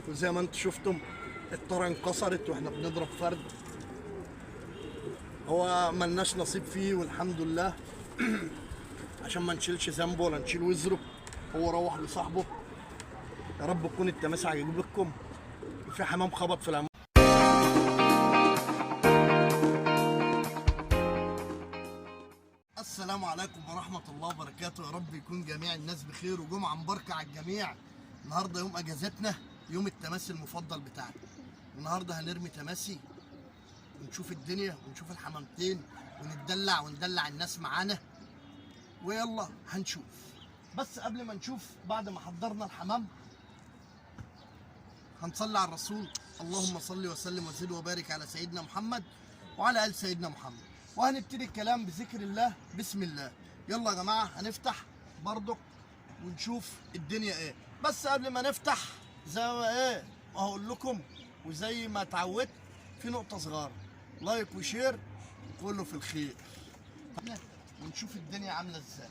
وزي ما انتم شفتم الطاره انكسرت واحنا بنضرب فرد. هو ملناش نصيب فيه والحمد لله عشان ما نشيلش ذنبه ولا نشيل وزره. هو روح لصاحبه. يا رب تكون التماسة عجبتكم. في حمام خبط في العمود. السلام عليكم ورحمة الله وبركاته. يا رب يكون جميع الناس بخير وجمعة مباركة على الجميع. النهارده يوم اجازتنا، يوم التماسي المفضل بتاعنا. النهارده هنرمي تماسي ونشوف الدنيا ونشوف الحمامتين وندلع وندلع الناس معانا، ويلا هنشوف. بس قبل ما نشوف، بعد ما حضرنا الحمام هنصلي على الرسول. اللهم صل وسلم وزد وبارك على سيدنا محمد وعلى ال سيدنا محمد. وهنبتدي الكلام بذكر الله. بسم الله. يلا يا جماعه هنفتح برضك ونشوف الدنيا ايه. بس قبل ما نفتح زي ما هقول لكم وزي ما اتعودت، في نقطه صغيره: لايك وشير وكله في الخير، ونشوف الدنيا عامله ازاي.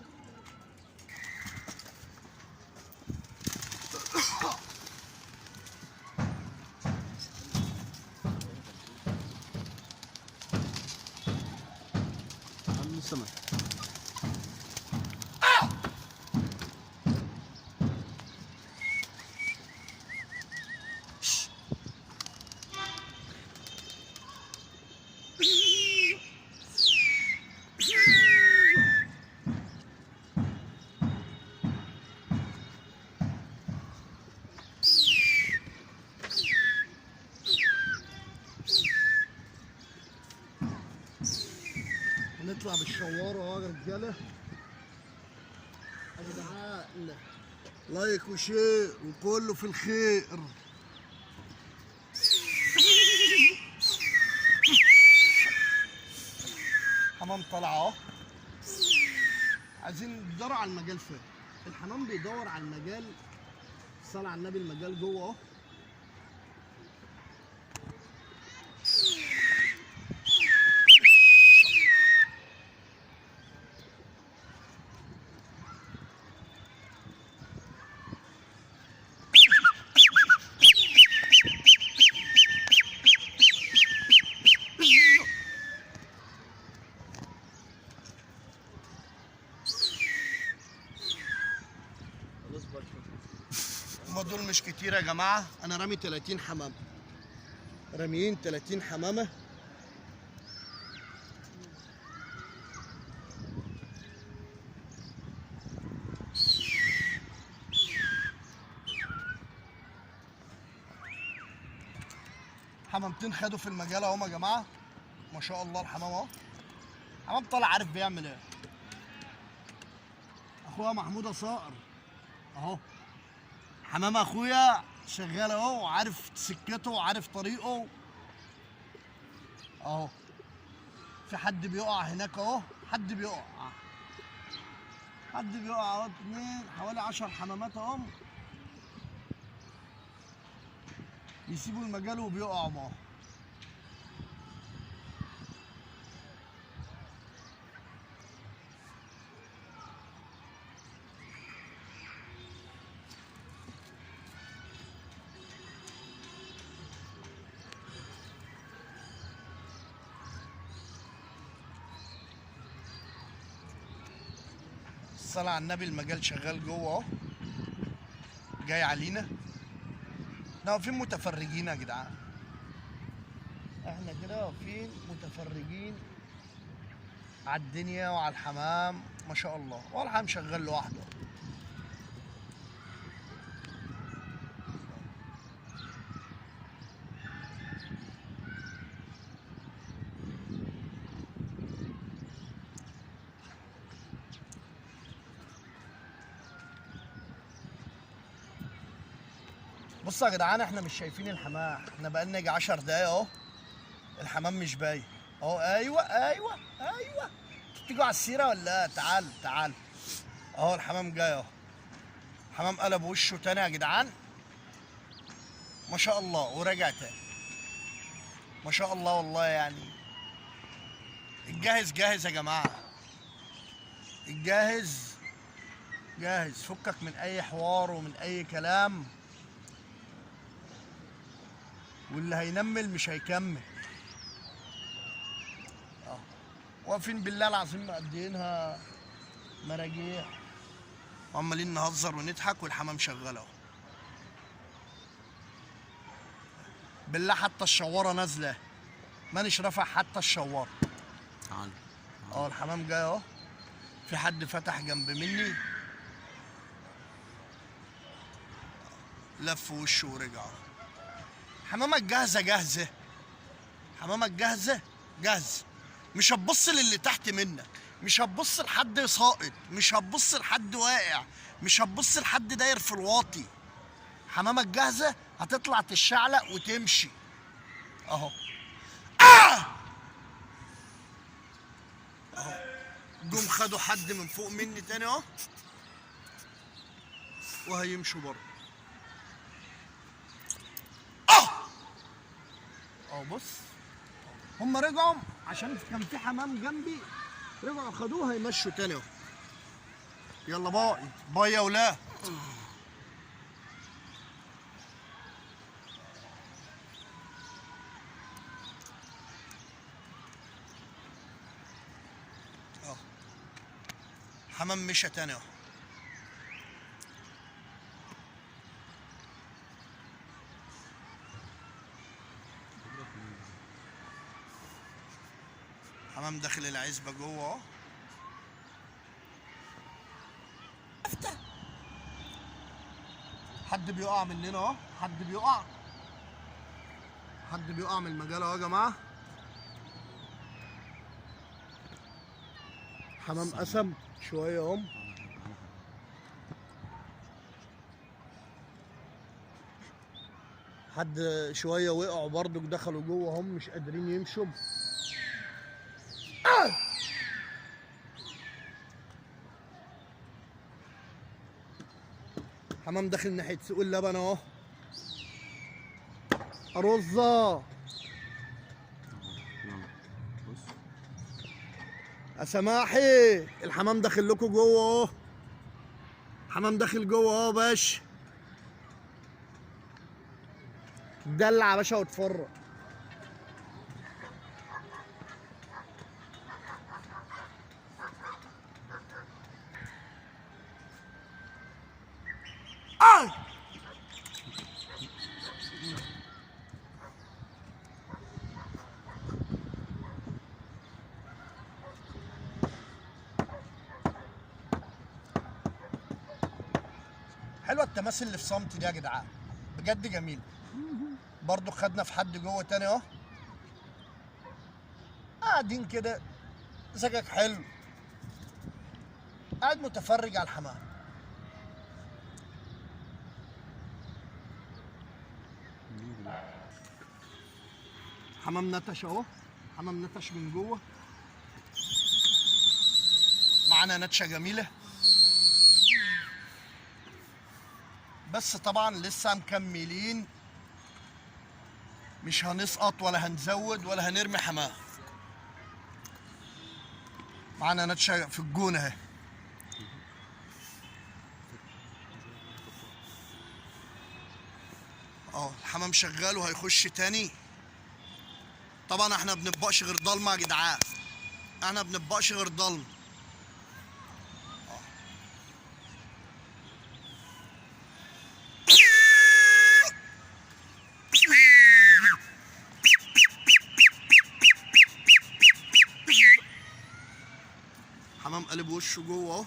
عم السمك هنطلع بالشوار اهو يا رجاله. يا جدعان لايك وشير وكله في الخير. حمام طالع اهو. عايزين ندور على المجال فين. الحمام بيدور على المجال. الصلاة على النبي، المجال جوه اهو. هما دول مش كتير يا جماعة. أنا رامي 30 حمامة. راميين 30 حمامة. حمامتين خدوا في المجال اهو يا جماعة. ما شاء الله الحمام اهو. حمام طالع عارف بيعمل ايه. أخويا محمود صقر اهو. حمام اخويا شغال اهو وعارف سكته وعارف طريقه اهو. في حد بيقع هناك اهو. حد بيقع اهو. اتنين حوالي 10 حمامات اهو يسيبوا المجال وبيقعوا اهو. الصلاة على النبي، المجال شغال جوه اهو. جاي علينا. احنا واقفين متفرجين يا جدعان. احنا كده واقفين متفرجين على الدنيا وعلى الحمام. ما شاء الله. هو الحمام شغال لوحده. بصوا يا جدعان، احنا مش شايفين الحمام. احنا بقالنا يجي 10 دقايق اهو. الحمام مش باين اهو. ايوه تيجوا على السيره ولا تعال اهو. الحمام جاي اهو. الحمام قلب وشه تاني يا جدعان. ما شاء الله. ورجع تاني. ما شاء الله والله. يعني الجاهز جاهز يا جماعه. الجاهز جاهز. فكك من اي حوار ومن اي كلام. واللي هينمل مش هيكمل. واقفين بالله العظيم مقضيينها مراجيح وعمالين نهزر ونضحك والحمام شغال اهو. بالله حتى الشواره نازله، مانيش رافع حتى الشواره. تعال الحمام جاي اهو. في حد فتح جنب مني لف وشه ورجع. حمامك جاهزه جاهزه، حمامك جاهزه جاهزه. مش هتبص للي تحت منك، مش هتبص لحد ساقط، مش هتبص لحد واقع، مش هتبص لحد داير في الواطي. حمامك جاهزه، هتطلع تشعلق وتمشي اهو. اهو جم خدوا حد من فوق مني تاني اهو وهيمشوا بره. بص هم رجعوا عشان كان في حمام جنبي، رجعوا خدوه هيمشوا تاني اهو. يلا باي باي يا ولاد. حمام مشى تاني اهو. حمام داخل العزبة جوه اهو. حد بيقع مننا اهو، حد بيقع، حد بيقع من المجال اهو يا جماعة. حمام قسم شوية اهم. حد شوية وقعوا برضو دخلوا جوه هم مش قادرين يمشوا. حمام داخل ناحية سوق اللبن اهو. أرزة يا سماحي، الحمام داخل لكم جوه اهو. حمام داخل جوه اهو باشا. دلع يا باشا واتفرج. حلوه التماثيل اللي في صمت دي يا جدعان، بجد جميل. برضو خدنا في حد جوه تاني اهو. قاعدين كده مزاجك حلو، قاعد متفرج على الحمام. حمام نتش اهو، حمام نتش من جوه. معانا نتشه جميله، بس طبعا لسه مكملين، مش هنسقط ولا هنزود ولا هنرمي حمام. معانا نتشه في الجون اهي. الحمام شغال وهيخش تاني. طبعا احنا بنبقاش غير ضلمه يا جدعان، احنا بنبقاش غير ضلمه. حمام قلب وشه جوه اهو.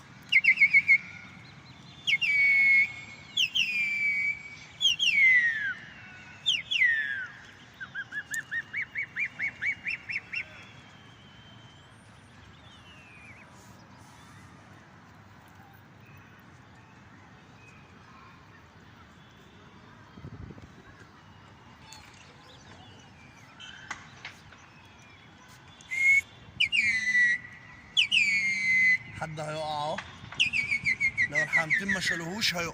حد هيقع اهو، لو الحمامتين ما شالوهوش هيقع.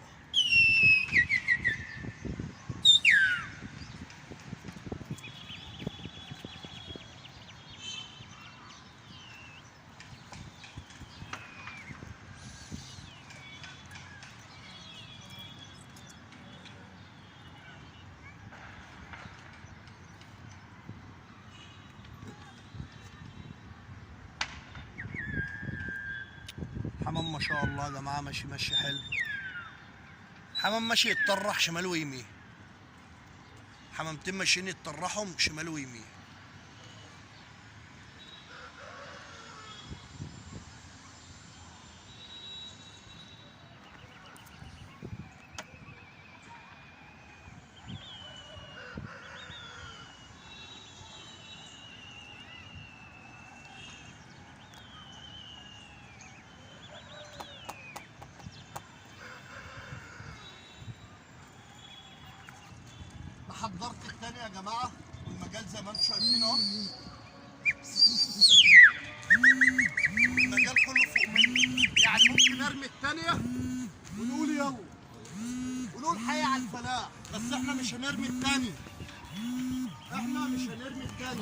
الحمام ما شاء الله يا جماعه ماشي حلو. حمام ماشي يتطرح شمال ويمين، حمامتين ماشيين يتطرحهم شمال ويمين. حضرت التاني يا جماعه، والمجال زي ما انتم شايفين اهو، المجال كله فوق مني، يعني ممكن ارمي التانيه ونقول يلا ونقول حي على الفلاح، بس احنا مش هنرمي التاني، احنا مش هنرمي التاني.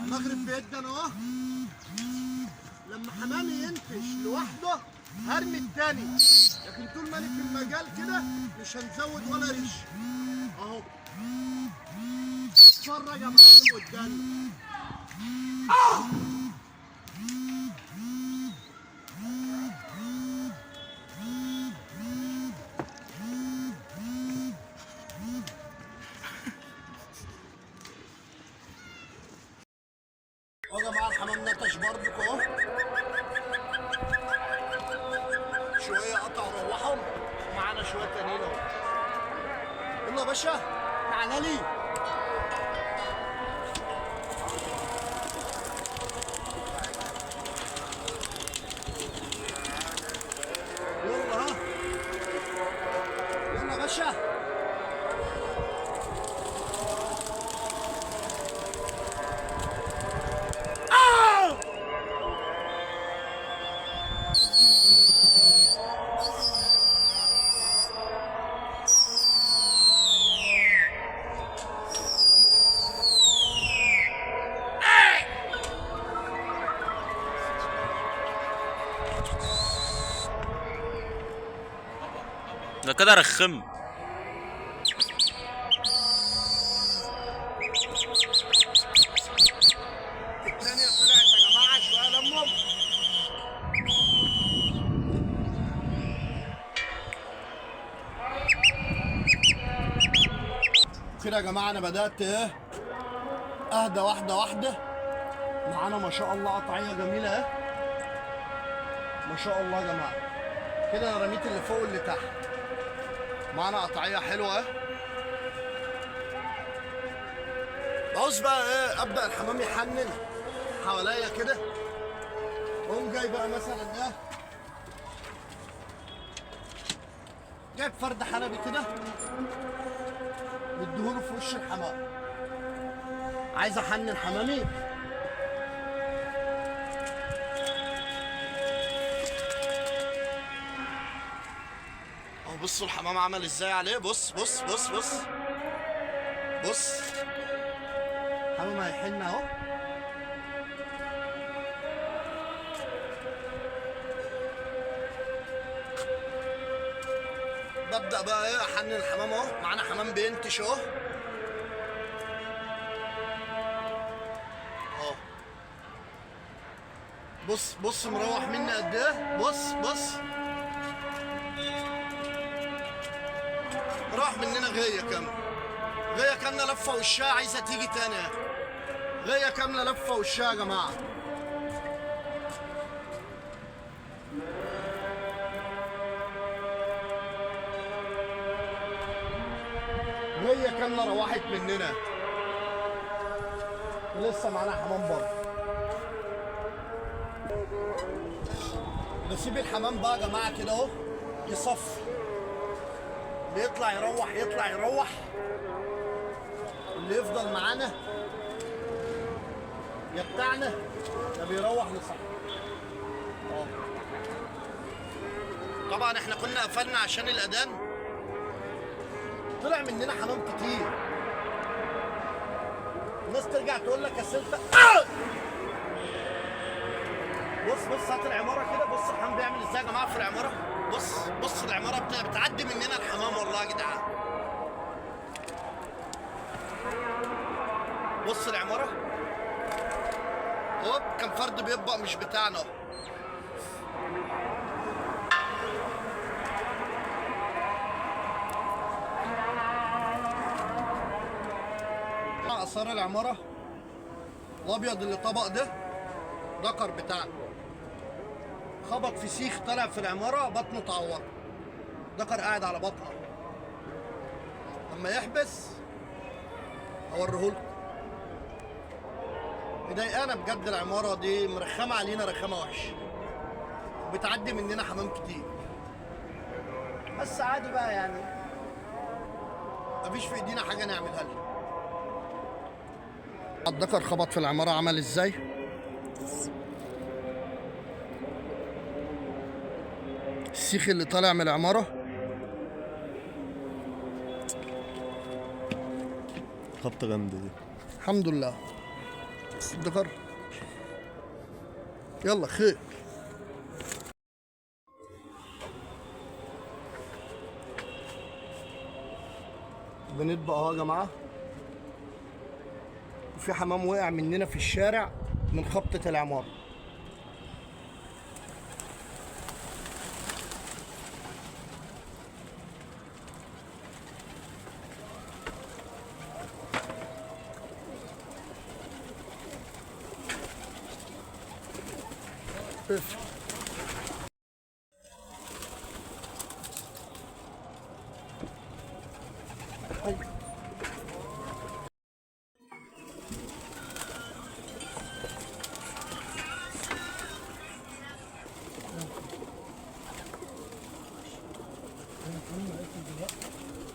المغرب بيدنا اهو، لما حمامي ينفش لوحده هرمي التاني، لكن طول ما انا في المجال كده مش هنزود ولا ريش اهو. اتفرج يا معلم قدامي. يا جماعه الحمام نتش برضك اهو، شويه قطع روحهم ومعانا شويه تانيين اهو. يلا يا باشا تعالى لي. يلا ها، يلا يا باشا. ده كده رخم. الثانية طلعت يا جماعة شوية لمهم. كده يا جماعة أنا بدأت إيه أهدى واحدة واحدة. معانا ما شاء الله قطعية جميلة إيه، ما شاء الله يا جماعة. كده أنا رميت اللي فوق واللي تحت، معانا قطعية حلوة إيه. عاوز بقى إيه أبدأ الحمام يحنن حواليا كده، واقوم جاي بقى مثلا ايه جايب فرد حلبي كده مديهوله في وش الحمام. عايز احنن حمامي، اهو بصوا الحمام عمل ازاي عليه. بص بص بص بص بص، الحمام هيحن اهو. ببدأ بقى ايه احنن الحمام اهو. معانا حمام بينتش اهو اهو. بص بص مروح مني قد ايه. بص بص راح مننا غاية كاملة، غاية كاملة لفة وشها عايزة تيجي تاني اهي. غاية كاملة لفة وشها يا جماعة. غاية كاملة روحت مننا، ولسه معانا حمام برضه. بسيب الحمام بقى يا جماعة كده اهو يصفي، بيطلع يروح يطلع يروح، اللي يفضل معانا يا بتاعنا يا بيروح لصاحبه. طبعا احنا كنا قفلنا عشان الاذان، طلع مننا حمام كتير. الناس ترجع تقول لك اصل انت بص بص هات العماره كده. بص الحمام بيعمل ازاي يا جماعه في العماره. بص بص العماره بتعدي مننا الحمام والله يا جدعان. بص العماره هوب، كان فرد بيطبق مش بتاعنا. اسرار العماره. الابيض اللي طبق ده دكر بتاعنا، خبط في سيخ طلع في العماره بطنه اتعور، دكر قاعد على بطنه. لما يحبس اوريهولكم. مضايقانا بجد العماره دي، مرخمه علينا رخامه وحشه، وبتعدي مننا حمام كتير، بس عادي بقى يعني، مفيش في ايدينا حاجه نعملها لها. الدكر خبط في العماره عمل ازاي؟ السيخ اللي طالع من العماره خبطة جامدة دي. الحمد لله. الدكر يلا خير. بنطبق اهو يا جماعه، وفي حمام وقع مننا في الشارع من خبطه العماره.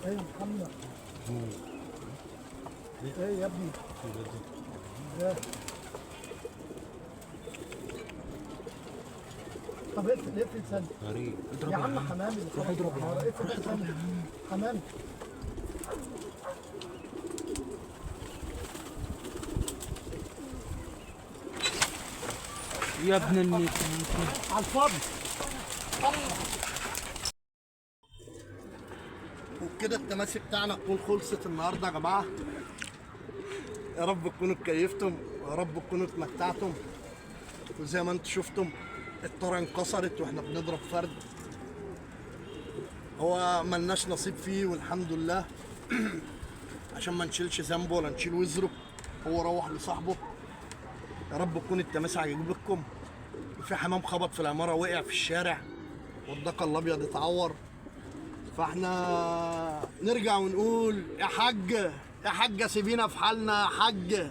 ايه محمد؟ ايه يا ابني؟ ايه؟ طب اقفل ثانية. غريب. يا عم حمامي روح اضرب يا عم. اقفل ثانية حمامي. يا ابن النيت على الفاضي. وبكده التماسي بتاعنا تكون خلصت النهارده يا جماعه. يا رب تكونوا اتكيفتم، ويا رب تكونوا اتمتعتم، وزي ما انتم شفتم الطاره انكسرت واحنا بنضرب فرد، هو ملناش نصيب فيه والحمد لله. عشان ما نشيلش ذنبه ولا نشيل وزره، هو روح لصاحبه. يا رب تكون التماسي عجبتكم. وفي حمام خبط في العماره وقع في الشارع، والدكر الابيض اتعور. فاحنا نرجع ونقول يا حاجه، يا حاجه سيبينا في حالنا، يا حاجه،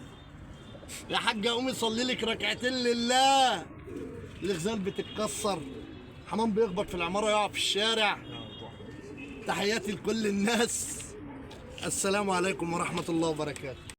يا حاجه قومي صلي لك ركعتين لله. الغزال بتتكسر، حمام بيخبط في العماره يقع في الشارع. تحياتي لكل الناس، السلام عليكم ورحمه الله وبركاته.